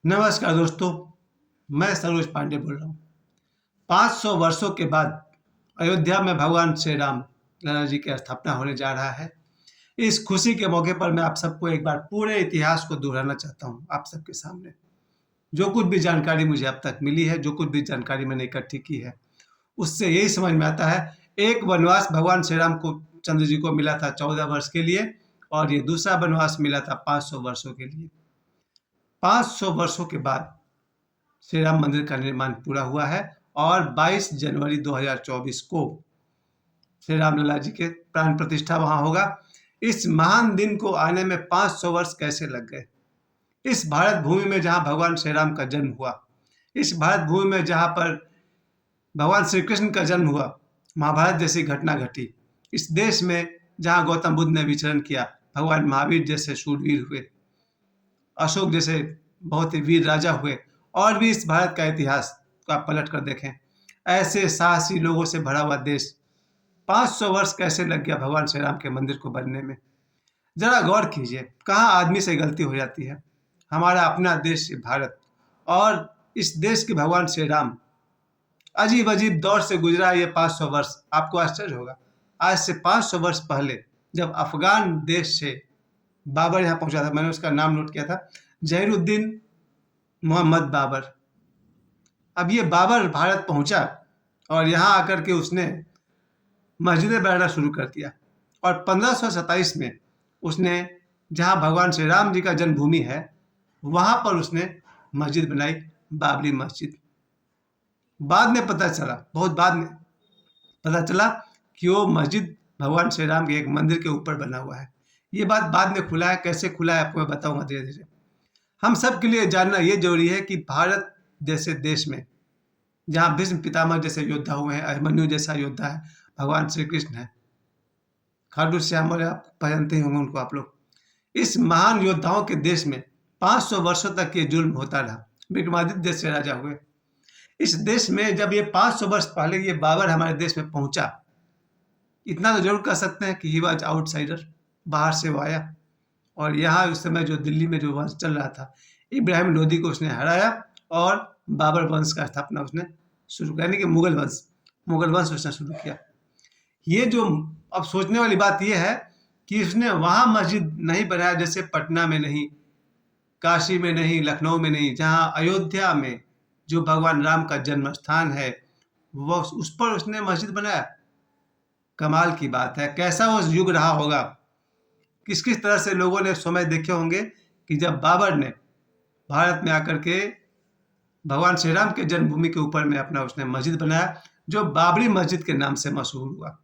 नमस्कार दोस्तों, मैं सरोज पांडे बोल रहा हूँ। 500 वर्षों के बाद अयोध्या में भगवान श्री राम लला जी की स्थापना होने जा रहा है। इस खुशी के मौके पर मैं आप सबको एक बार पूरे इतिहास को दोहराना चाहता हूँ आप सबके सामने। जो कुछ भी जानकारी मुझे अब तक मिली है, जो कुछ भी जानकारी मैंने इकट्ठी की है, उससे यही समझ में आता है, एक वनवास भगवान श्री राम को चंद्र जी को मिला था 14 वर्ष के लिए और ये दूसरा वनवास मिला था 500 वर्षों के लिए। 500 वर्षों के बाद श्री राम मंदिर का निर्माण पूरा हुआ है और 22 जनवरी 2024 को श्री राम लला जी के प्राण प्रतिष्ठा वहां होगा। इस महान दिन को आने में 500 वर्ष कैसे लग गए? इस भारत भूमि में जहां भगवान श्री राम का जन्म हुआ, इस भारत भूमि में जहां पर भगवान श्री कृष्ण का जन्म हुआ, महाभारत जैसी घटना घटी, इस देश में जहां गौतम बुद्ध ने विचरण किया, भगवान महावीर जैसे शूरवीर हुए, अशोक जैसे बहुत ही वीर राजा हुए, और भी इस भारत का इतिहास को आप पलट कर देखें, ऐसे साहसी लोगों से भरा हुआ देश 500 वर्ष कैसे लग गया भगवान श्री राम के मंदिर को बनने में? जरा गौर कीजिए, कहाँ आदमी से गलती हो जाती है। हमारा अपना देश भारत और इस देश के भगवान श्री राम अजीब अजीब दौर से गुजरा ये 500 वर्ष। आपको आश्चर्य होगा, आज से 500 वर्ष पहले जब अफगान देश से बाबर यहाँ पहुंचा था, मैंने उसका नाम नोट किया था, जहीरुद्दीन मोहम्मद बाबर। अब ये बाबर भारत पहुंचा और यहाँ आकर के उसने मस्जिदें बनाना शुरू कर दिया और 1527 में उसने, जहाँ भगवान श्री राम जी का जन्मभूमि है, वहाँ पर उसने मस्जिद बनाई, बाबरी मस्जिद। बाद में पता चला, बहुत बाद में पता चला कि वो मस्जिद भगवान श्री राम के एक मंदिर के ऊपर बना हुआ है। ये बात बाद में खुला है, कैसे खुला है आपको मैं बताऊंगा धीरे धीरे। हम सब के लिए जानना ये जरूरी है कि भारत जैसे देश में, जहाँ भीष्म पितामह जैसे योद्धा हुए हैं, अभिमन्यु जैसा योद्धा है, भगवान श्री कृष्ण है, खाटू श्याम वाले आप पहचानते ही होंगे उनको आप लोग। इस महान योद्धाओं के देश में 500 वर्षों तक ये जुल्म होता रहा। विक्रमादित्य जैसे राजा हुए इस देश में। जब ये 500 वर्ष पहले ये बाबर हमारे देश में पहुंचा, इतना तो जरूर कह सकते हैं कि ही वॉज आउटसाइडर, बाहर से वो आया और यहाँ उस समय जो दिल्ली में जो वंश चल रहा था, इब्राहिम लोदी को उसने हराया और बाबर वंश का स्थापना उसने शुरू किया, यानी कि मुगल वंश उसने शुरू किया। ये जो अब सोचने वाली बात यह है कि उसने वहाँ मस्जिद नहीं बनाया, जैसे पटना में नहीं, काशी में नहीं, लखनऊ में नहीं, जहाँ अयोध्या में जो भगवान राम का जन्म स्थान है, वह उस पर उसने मस्जिद बनाया। कमाल की बात है, कैसा वो युग रहा होगा, किस किस तरह से लोगों ने समय देखे होंगे कि जब बाबर ने भारत में आकर के भगवान श्री राम के जन्मभूमि के ऊपर में अपना उसने मस्जिद बनाया, जो बाबरी मस्जिद के नाम से मशहूर हुआ।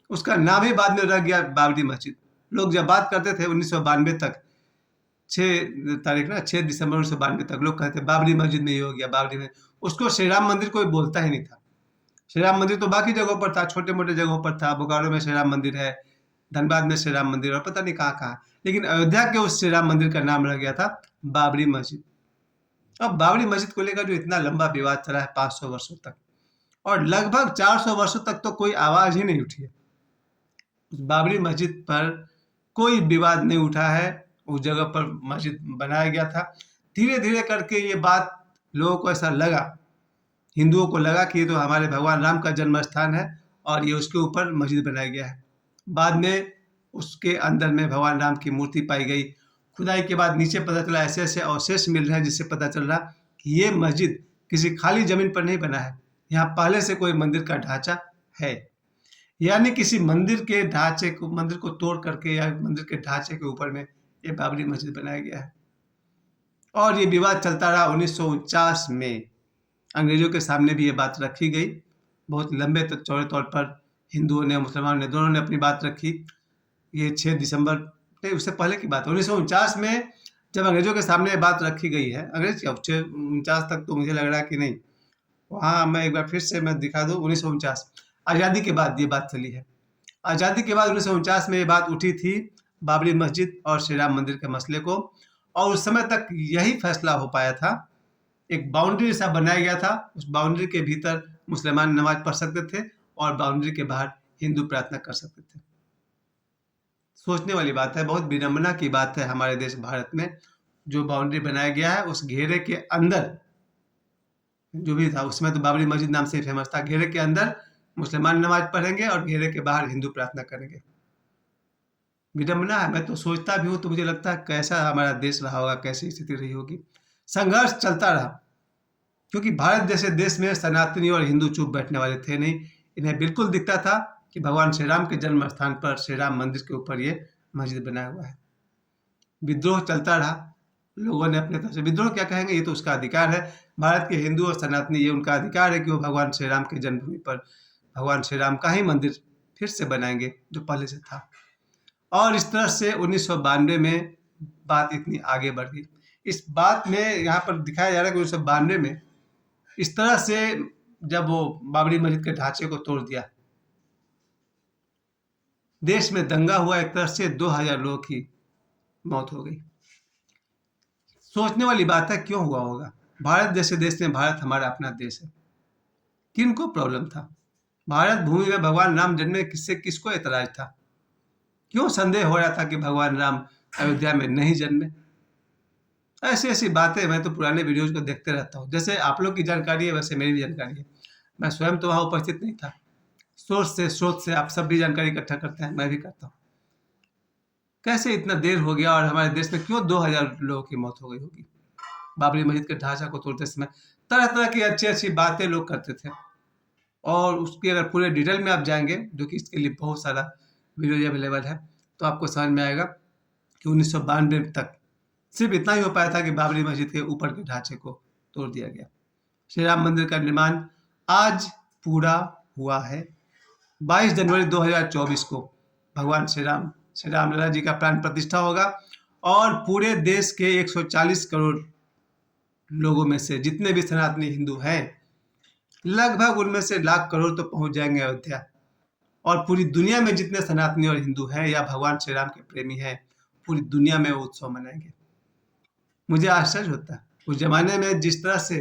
उसका नाम ही बाद में रह गया बाबरी मस्जिद। लोग जब बात करते थे 1992 तक, 6 दिसंबर 1992 तक लोग कहते बाबरी मस्जिद में ये हो गया, बाबरी में, उसको श्री राम मंदिर कोई बोलता ही नहीं था। श्री राम मंदिर तो बाकी जगहों पर था, छोटे मोटे जगहों पर था, बोकारो में श्री राम मंदिर है, धनबाद में श्री राम मंदिर और पता नहीं कहाँ कहाँ, लेकिन अयोध्या के उस श्री राम मंदिर का नाम रह गया था बाबरी मस्जिद। अब बाबरी मस्जिद को लेकर जो इतना लंबा विवाद चला है 500 वर्षों तक, और लगभग 400 वर्षों तक तो कोई आवाज ही नहीं उठी है। उस बाबरी मस्जिद पर कोई विवाद नहीं उठा है, उस जगह पर मस्जिद बनाया गया था। धीरे धीरे करके ये बात लोगों को ऐसा लगा, हिंदुओं को लगा कि ये तो हमारे भगवान राम का जन्म स्थान है और ये उसके ऊपर मस्जिद बनाया गया है। बाद में उसके अंदर में भगवान राम की मूर्ति पाई गई। खुदाई के बाद नीचे पता चला ऐसे ऐसे अवशेष मिल रहे हैं, जिससे पता चल रहा कि ये मस्जिद किसी खाली जमीन पर नहीं बना है, यहाँ पहले से कोई मंदिर का ढांचा है, यानी किसी मंदिर के ढांचे को, मंदिर को तोड़ करके या मंदिर के ढांचे के ऊपर में ये बाबरी मस्जिद बनाया गया है। और ये विवाद चलता रहा। 1949 में अंग्रेजों के सामने भी ये बात रखी गई, बहुत लंबे चौड़े तौर पर हिंदुओं ने, मुसलमानों ने, दोनों ने अपनी बात रखी। ये 6 दिसंबर नहीं, उससे पहले की बात है, 1949 में जब अंग्रेजों के सामने ये बात रखी गई है, अंग्रेज क्या 49 तक तो मुझे लग रहा है कि नहीं, वहाँ मैं एक बार फिर से मैं दिखा दूँ, 1949 आज़ादी के बाद ये बात चली है। आज़ादी के बाद 1949 में ये बात उठी थी बाबरी मस्जिद और श्री राम मंदिर के मसले को, और उस समय तक यही फैसला हो पाया था। एक बाउंड्री सा बनाया गया था, उस बाउंड्री के भीतर मुसलमान नमाज पढ़ सकते थे और बाउंड्री के बाहर हिंदू प्रार्थना कर सकते थे। सोचने वाली बात है, बहुत विडंबना की बात है हमारे देश भारत में जो बाउंड्री बनाया गया है उस घेरे के अंदर जो भी था, उसमें तो बाबरी मस्जिद नाम से ही फेमस था, घेरे के अंदर मुसलमान नमाज पढ़ेंगे और घेरे के बाहर हिंदू प्रार्थना करेंगे। विडंबना है। मैं तो सोचता भी हूँ तो मुझे लगता है कैसा हमारा देश रहा होगा, कैसी स्थिति रही होगी। संघर्ष चलता रहा, क्योंकि भारत जैसे देश में सनातनी और हिंदू चुप बैठने वाले थे नहीं। इन्हें बिल्कुल दिखता था कि भगवान श्री राम के जन्म स्थान पर श्री राम मंदिर के ऊपर ये मस्जिद बनाया हुआ है। विद्रोह चलता रहा, लोगों ने अपने तरफ से, विद्रोह क्या कहेंगे, ये तो उसका अधिकार है। भारत के हिंदू और सनातनी, ये उनका अधिकार है कि वो भगवान श्री राम की जन्मभूमि पर भगवान श्री राम का ही मंदिर फिर से बनाएंगे जो पहले से था। और इस तरह से 1992 में बात इतनी आगे बढ़ गई। इस बात में यहाँ पर दिखाया जा रहा है कि 1992 में इस तरह से जब वो बाबरी मस्जिद के ढांचे को तोड़ दिया, देश में दंगा हुआ, एक तरह से 2000 लोगों की मौत हो गई। सोचने वाली बात है, क्यों हुआ होगा? भारत जैसे देश में, भारत हमारा अपना देश है, किनको प्रॉब्लम था? भारत भूमि में भगवान राम जन्मे, किससे किसको एतराज था? क्यों संदेह हो रहा था कि भगवान राम अयोध्या में नहीं जन्मे? ऐसी ऐसी बातें मैं तो पुराने वीडियोज को देखते रहता हूँ। जैसे आप लोग की जानकारी है वैसे मेरी भी जानकारी है। मैं स्वयं तो वहाँ उपस्थित नहीं था, स्रोत से आप सब भी जानकारी इकट्ठा करते हैं, मैं भी करता हूँ। कैसे इतना देर हो गया और हमारे देश में क्यों 2000 लोगों की मौत हो गई होगी बाबरी मस्जिद के ढांचा को तोड़ते समय? तरह तरह की अच्छी अच्छी बातें लोग करते थे, और उसकी अगर पूरे डिटेल में आप जाएंगे, जो कि इसके लिए बहुत सारा वीडियो अवेलेबल है, तो आपको समझ में आएगा कि 1992 तक सिर्फ इतना ही हो पाया था कि बाबरी मस्जिद के ऊपर के ढांचे को तोड़ दिया गया। श्री राम मंदिर का निर्माण आज पूरा हुआ है। 22 जनवरी 2024 को भगवान श्री राम लला जी का प्राण प्रतिष्ठा होगा, और पूरे देश के 140 करोड़ लोगों में से जितने भी सनातनी हिंदू हैं, लगभग उनमें से लाख करोड़ तो पहुंच जाएंगे अयोध्या। और पूरी दुनिया में जितने सनातनी और हिंदू हैं या भगवान श्री राम के प्रेमी हैं, पूरी दुनिया में वो उत्सव मनाएंगे। मुझे आश्चर्य होता है, उस जमाने में जिस तरह से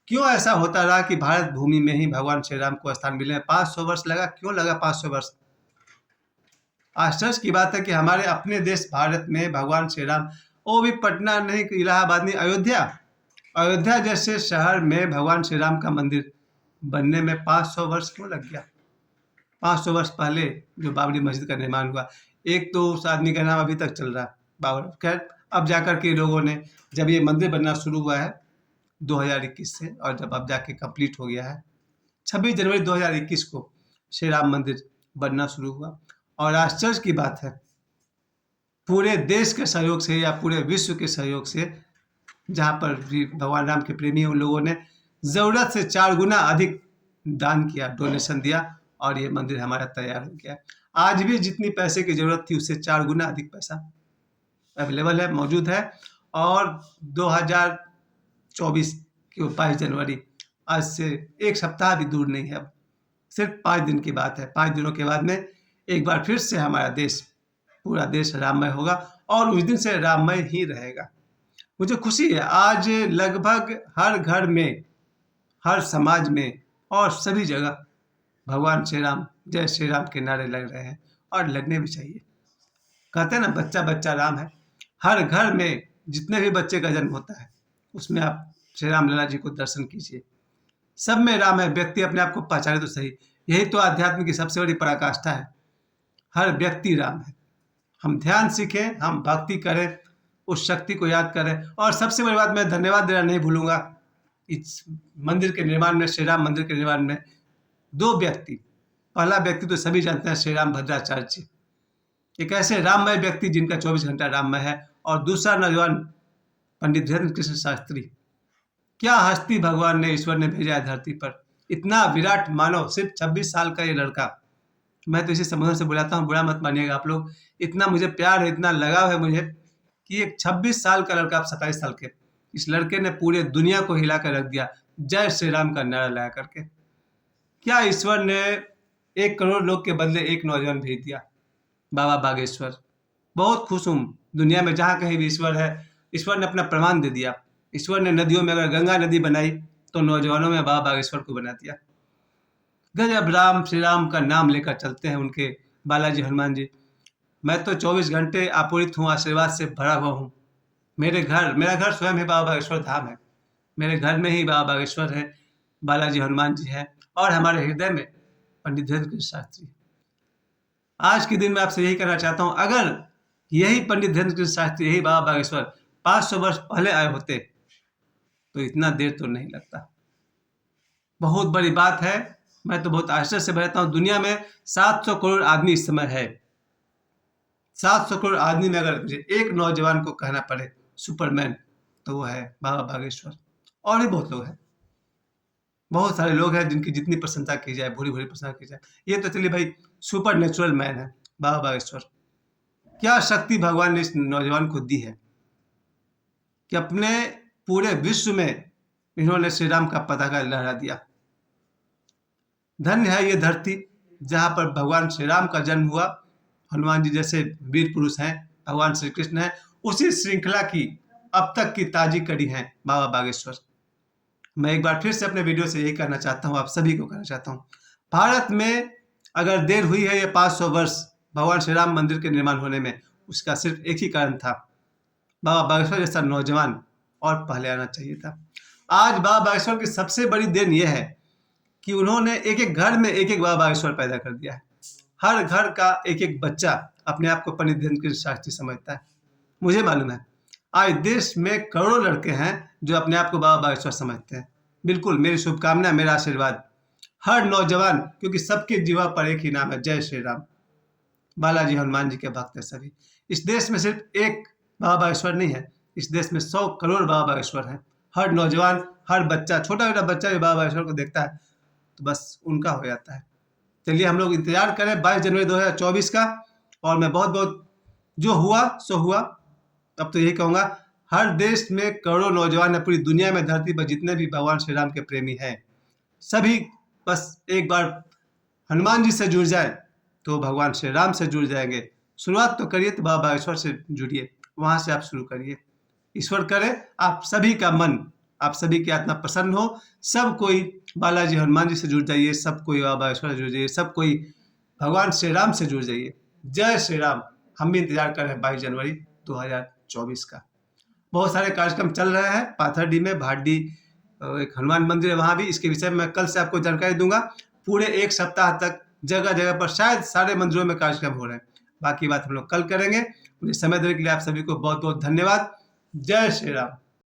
क्यों ऐसा होता रहा कि भारत भूमि में ही भगवान श्री राम को स्थान मिले। 500 वर्ष लगा, क्यों लगा 500 वर्ष? आश्चर्य की बात है कि हमारे अपने देश भारत में भगवान श्री राम, वो भी पटना नहीं, इलाहाबाद नहीं, अयोध्या जैसे शहर में भगवान श्री राम का मंदिर बनने में 500 वर्ष क्यों लग गया? 500 वर्ष पहले जो बाबरी मस्जिद का निर्माण हुआ, एक तो उस आदमी का नाम अभी तक चल रहा है, बाबर। खैर, अब जाकर के लोगों ने, जब ये मंदिर बनना शुरू हुआ है 2021 से, और जब अब जाके कंप्लीट हो गया है 26 जनवरी 2021 को श्री राम मंदिर बनना शुरू हुआ। और आश्चर्य की बात है, पूरे देश के सहयोग से या पूरे विश्व के सहयोग से, जहाँ पर भी भगवान राम के प्रेमी उन लोगों ने ज़रूरत से 4 गुना अधिक दान किया, डोनेशन दिया, और ये मंदिर हमारा तैयार हो गया। आज भी जितनी पैसे की जरूरत थी उससे 4 गुना अधिक पैसा अवेलेबल है, मौजूद है। और 2024 की 22 जनवरी, आज से एक सप्ताह भी दूर नहीं है, अब सिर्फ 5 दिन की बात है। 5 दिनों के बाद में एक बार फिर से हमारा देश, पूरा देश राममय होगा, और उस दिन से राममय ही रहेगा। मुझे खुशी है, आज लगभग हर घर में, हर समाज में और सभी जगह भगवान श्री राम, जय श्री राम के नारे लग रहे हैं, और लगने भी चाहिए। कहते हैं ना, बच्चा बच्चा राम है। हर घर में जितने भी बच्चे का जन्म होता है, उसमें आप श्री राम लला जी को दर्शन कीजिए। सब में राम है, व्यक्ति अपने आप को पहचाने तो सही। यही तो आध्यात्म की सबसे बड़ी पराकाष्ठा है, हर व्यक्ति राम है। हम ध्यान सीखें, हम भक्ति करें, उस शक्ति को याद करें। और सबसे बड़ी बात, मैं धन्यवाद देना नहीं भूलूंगा इस मंदिर के निर्माण में, श्री राम मंदिर के निर्माण में 2 व्यक्ति। पहला व्यक्ति तो सभी जानते हैं, श्री राम भद्राचार्य जी, एक ऐसे राममय व्यक्ति जिनका 24 घंटा राममय है। और दूसरा नौजवान पंडित धीरेन्द्र कृष्ण शास्त्री। क्या हस्ती भगवान ने, ईश्वर ने भेजा है धरती पर, इतना विराट मानव, सिर्फ 26 साल का ये लड़का। मैं तो इसी संबोधन से बुलाता हूँ, बुरा मत मानिएगा आप लोग। इतना मुझे प्यार है, इतना लगाव है मुझे, कि एक 26 साल का लड़का, आप 27 साल के, इस लड़के ने पूरे दुनिया को हिला कर रख दिया, जय श्री राम का नारा लगा करके। क्या ईश्वर ने 1 करोड़ लोग के बदले एक नौजवान भेज दिया, बाबा बागेश्वर। बहुत खुश हूँ, दुनिया में जहाँ कहीं भी ईश्वर है, ईश्वर ने अपना प्रमाण दे दिया। ईश्वर ने नदियों में, अगर गंगा नदी बनाई तो नौजवानों में बाबा बागेश्वर को बना दिया। गजब, राम श्री राम का नाम लेकर चलते हैं उनके बालाजी हनुमान जी। मैं तो 24 घंटे आपूरित हूँ, आशीर्वाद से भरा हुआ हूँ। मेरा घर स्वयं ही बाबा बागेश्वर धाम है। मेरे घर में ही बाबा बागेश्वर है, बालाजी हनुमान जी हैं और हमारे हृदय में पंडित धीरेन्द्र कृष्ण शास्त्री। आज के दिन में आपसे यही कहना चाहता हूँ, अगर यही पंडित धीरेन्द्र कृष्ण शास्त्री, यही बाबा बागेश्वर 500 वर्ष पहले आए होते तो इतना देर तो नहीं लगता। बहुत बड़ी बात है। मैं तो बहुत आश्चर्य से रहता हूँ। दुनिया में 700 करोड़ आदमी इस समय है। 700 करोड़ आदमी में अगर मुझे एक नौजवान को कहना पड़े सुपरमैन, तो वो है बाबा बागेश्वर। और भी बहुत लोग हैं, बहुत सारे लोग हैं जिनकी जितनी प्रशंसा की जाए, भूरी भूरी प्रशंसा की जाए। ये तो चलिए भाई, सुपर नेचुरल मैन है बाबा बागेश्वर। क्या शक्ति भगवान ने इस नौजवान को दी है कि अपने पूरे विश्व में इन्होंने श्री राम का पताका लहरा दिया। धन्य है ये धरती जहाँ पर भगवान श्री राम का जन्म हुआ। हनुमान जी जैसे वीर पुरुष हैं, भगवान श्री कृष्ण हैं, उसी श्रृंखला की अब तक की ताजी कड़ी हैं बाबा बागेश्वर। मैं एक बार फिर से अपने वीडियो से यही कहना चाहता हूँ, आप सभी को कहना चाहता हूँ, भारत में अगर देर हुई है ये 500 वर्ष भगवान श्री राम मंदिर के निर्माण होने में, उसका सिर्फ एक ही कारण था, बाबा बागेश्वर जैसा नौजवान और पहले आना चाहिए था। आज बाबा बागेश्वर की सबसे बड़ी देन यह है कि उन्होंने एक एक घर में एक एक बाबा बागेश्वर पैदा कर दिया है। हर घर का एक एक बच्चा अपने आप को पंडित धीरेन्द्र कृष्ण शास्त्री समझता है। मुझे मालूम है आज देश में करोड़ों लड़के हैं जो अपने आप को बाबा बागेश्वर समझते हैं। बिल्कुल मेरी शुभकामना, मेरा आशीर्वाद हर नौजवान, क्योंकि सबके जीवा पर एक ही नाम है, जय श्री राम। बालाजी हनुमान जी के भक्त हैं सभी। इस देश में सिर्फ एक बाबा बागेश्वर नहीं है, इस देश में 100 करोड़ बाबा बागेश्वर हैं। हर नौजवान, हर बच्चा, छोटा छोटा बच्चा भी बाबा बागेश्वर को देखता है तो बस उनका हो जाता है। चलिए हम लोग इंतजार करें 22 जनवरी 2024 का। और मैं बहुत बहुत, जो हुआ सो हुआ। अब तो यही कहूँगा, हर देश में करोड़ों नौजवान है, पूरी दुनिया में, धरती पर जितने भी भगवान श्री राम के प्रेमी हैं, सभी बस एक बार हनुमान जी से जुड़ जाए तो भगवान श्री राम से जुड़ जाएंगे। शुरुआत तो करिए तो बाबा बागेश्वर से जुड़िए, वहाँ से आप शुरू करिए। ईश्वर करे आप सभी का मन, आप सभी की आत्मा प्रसन्न हो। सब कोई बालाजी हनुमान जी से जुड़ जाइए, सब कोई बाबा बागेश्वर से जुड़ जाइए, सब कोई भगवान श्री राम से जुड़ जाइए। जय श्री राम। हम भी इंतजार कर रहे हैं 22 जनवरी 2024 का। बहुत सारे कार्यक्रम चल रहे हैं पाथरडी में, भाडी एक हनुमान मंदिर है, वहाँ भी इसके विषय में मैं कल से आपको जानकारी दूंगा। पूरे एक सप्ताह तक जगह जगह पर शायद सारे मंदिरों में कार्यक्रम हो रहे हैं। बाकी बात हम लोग कल करेंगे। मुझे समय देने के लिए आप सभी को बहुत बहुत धन्यवाद। जय श्री राम।